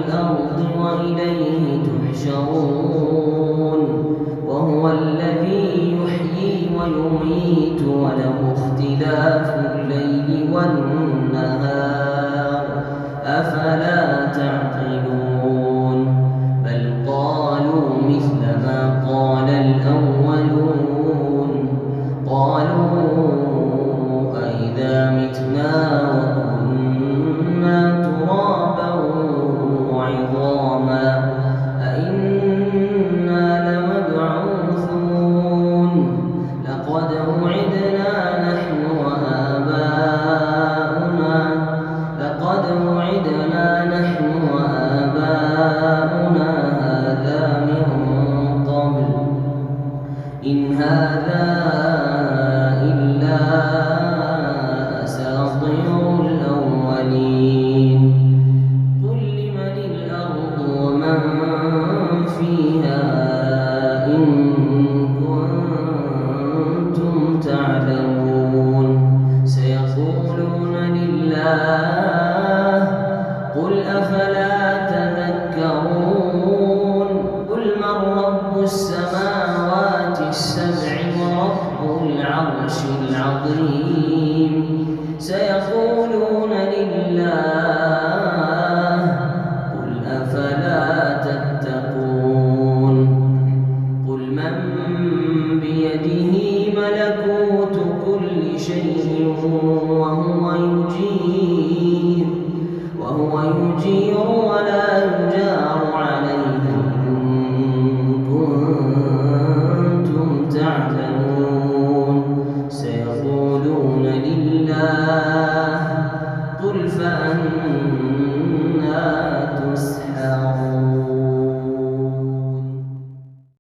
الأرض وإليه تحشرون وهو الذي يحيي ويميت وله اختلاف الليل والنهار أفلا تعقلون بل قالوا مثل ما قال الأولون قالوا أئذا متنا وكنا ترابا وعظاما أئنا لمبعوثون لقد وعدنا نحن وآباؤنا هذا من قبل إن هذا إلا أساطير الأولين قل لمن الأرض ومن فيها إن كنتم تعلمون سيقولون لله قل أفلا تذكرون قل من رب السماوات السبع ورب العرش العظيم سيقولون لله قل أفلا تتقون قل من بيده ملكوت كل شيء وهو يجير ولا يجار عليه إن كنتم تعلمون سيقولون لله قل فأنتم